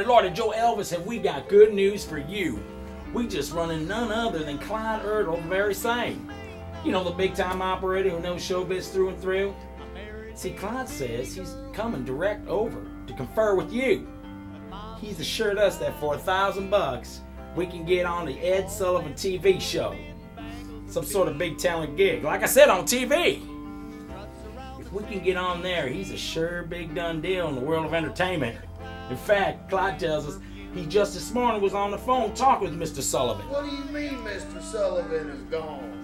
Lordy, Joe Elvis, have we got good news for you. We just running none other than Clyde the very same. You know, the big-time operator who knows showbiz through and through? See, Clyde says he's coming direct over to confer with you. He's assured us that for $1,000, we can get on the Ed Sullivan TV show. Some sort of big talent gig, like I said, on TV. If we can get on there, he's a sure big done deal in the world of entertainment. In fact, Clyde tells us he just this morning was on the phone talking with Mr. Sullivan. What do you mean Mr. Sullivan is gone?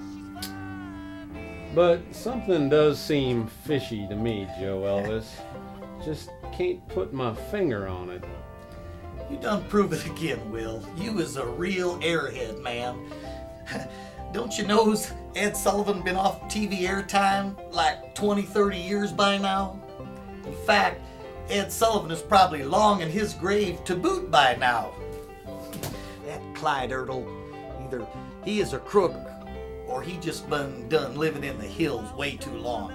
But something does seem fishy to me, Joe Elvis. Just can't put my finger on it. You done prove it again, Will. You is a real airhead, man. Don't you know Ed Sullivan been off TV airtime like 20, 30 years by now? In fact, Ed Sullivan is probably long in his grave to boot by now. That Clyde Ertle, either he is a crook or he just been done living in the hills way too long.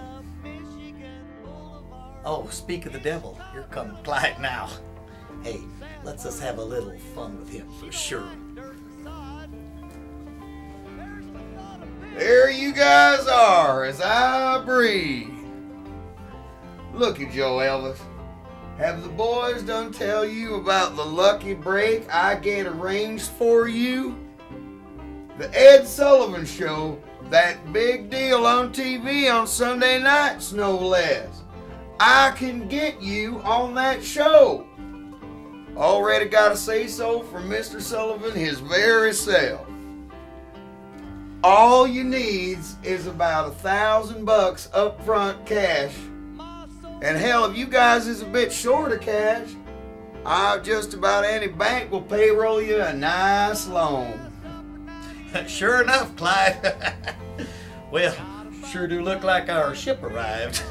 Oh, speak of the devil, here comes Clyde now. Hey, let's us have a little fun with him for sure. There you guys are as I breathe. Looky, Joe Elvis. Have the boys done tell you about the lucky break I get arranged for you? The Ed Sullivan Show, that big deal on TV on Sunday nights, no less. I can get you on that show. Already got a say-so from Mr. Sullivan his very self. All you needs is about $1,000 up front cash. And hell, if you guys is a bit short of cash, just about any bank will payroll you a nice loan. Sure enough, Clyde. Well, sure do look like our ship arrived.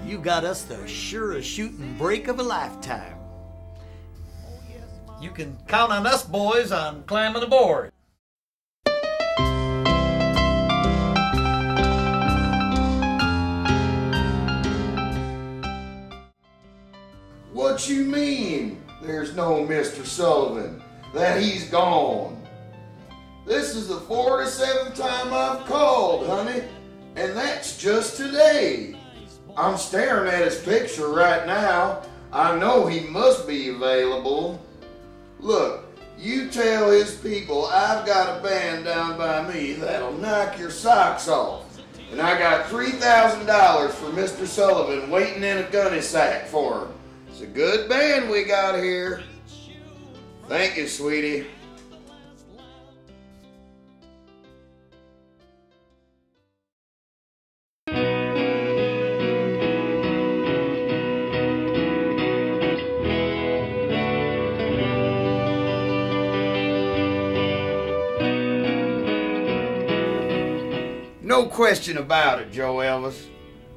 You got us the surest shooting break of a lifetime. You can count on us boys on climbing aboard. What you mean there's no Mr. Sullivan? That he's gone? This is the 47th time I've called, honey, and that's just today. I'm staring at his picture right now. I know he must be available. Look, you tell his people I've got a band down by me that'll knock your socks off. And I got $3,000 for Mr. Sullivan waiting in a gunny sack for him. It's a good band we got here. Thank you, sweetie. No question about it, Joe Elvis.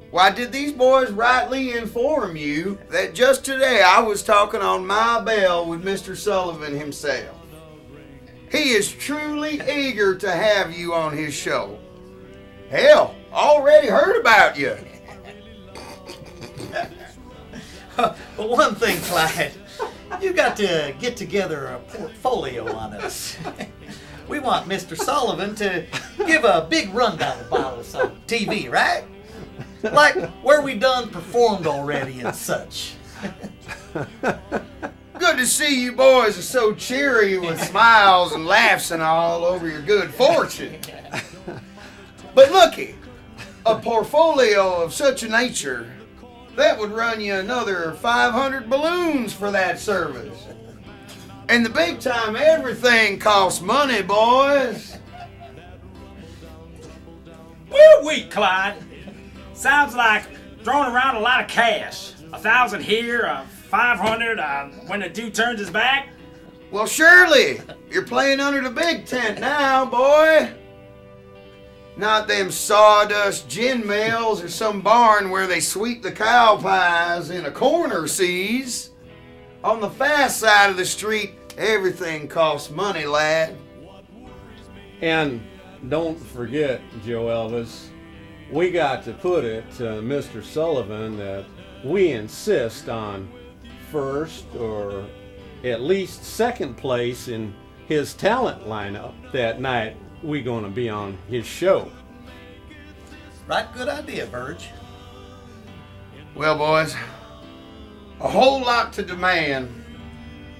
Why, did these boys rightly inform you that just today I was talking on my bell with Mr. Sullivan himself? He is truly eager to have you on his show. Hell, already heard about you. But one thing, Clyde, you got to get together a portfolio on us. We want Mr. Sullivan to give a big rundown about us on TV, right? Like where we done performed already and such. Good to see you boys are so cheery with smiles and laughs and all over your good fortune. But looky, a portfolio of such a nature, that would run you another 500 balloons for that service. And the big time, everything costs money, boys. Woo-wee, Clyde. Sounds like throwing around a lot of cash. 1,000 here, 500 when the dude turns his back. Well, surely, you're playing under the big tent now, boy. Not them sawdust gin mills or some barn where they sweep the cow pies in a corner, sees. On the fast side of the street, everything costs money, lad. And don't forget, Joe Elvis, we got to put it to Mr. Sullivan that we insist on first or at least second place in his talent lineup that night we gonna be on his show. Right, good idea, Verge. Well, boys, a whole lot to demand.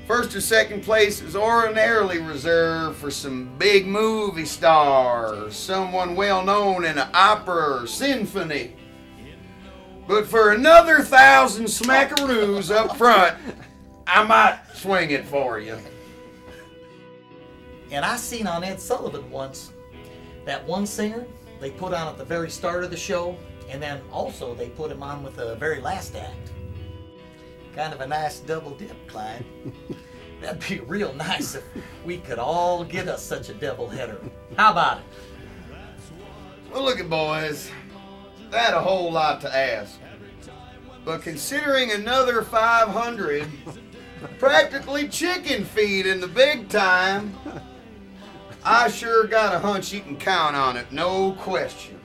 First or second place is ordinarily reserved for some big movie star or someone well known in an opera or symphony. But for another 1,000 smackaroos up front, I might swing it for you. And I seen on Ed Sullivan once that one singer they put on at the very start of the show, and then also they put him on with the very last act. Kind of a nice double dip, Clyde. That'd be real nice if we could all get us such a doubleheader. How about it? Well, look at boys. That a whole lot to ask. But considering another 500, practically chicken feed in the big time, I sure got a hunch you can count on it, no question.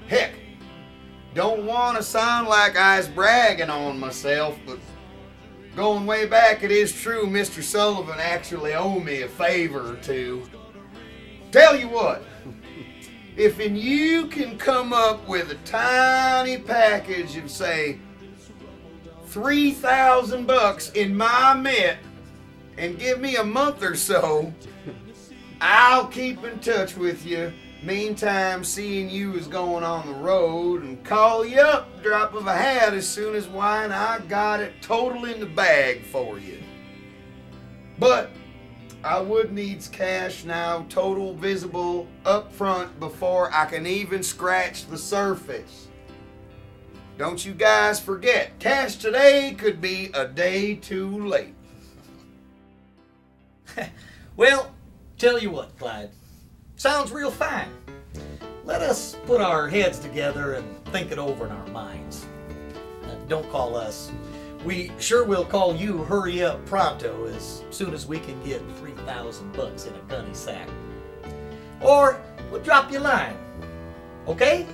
Heck, don't want to sound like I was bragging on myself, but going way back, it is true Mr. Sullivan actually owed me a favor or two. Tell you what, if you can come up with a tiny package of, say, $3,000 in my mint and give me a month or so, I'll keep in touch with you. Meantime, seeing you is going on the road, and call you up, drop of a hat, as soon as wine I got it total in the bag for you. But I would needs cash now, total visible up front, before I can even scratch the surface. Don't you guys forget, cash today could be a day too late. Well, tell you what, Clyde. Sounds real fine. Let us put our heads together and think it over in our minds. Don't call us. We sure will call you hurry up pronto as soon as we can get $3,000 in a gunny sack. Or we'll drop you a line. Okay?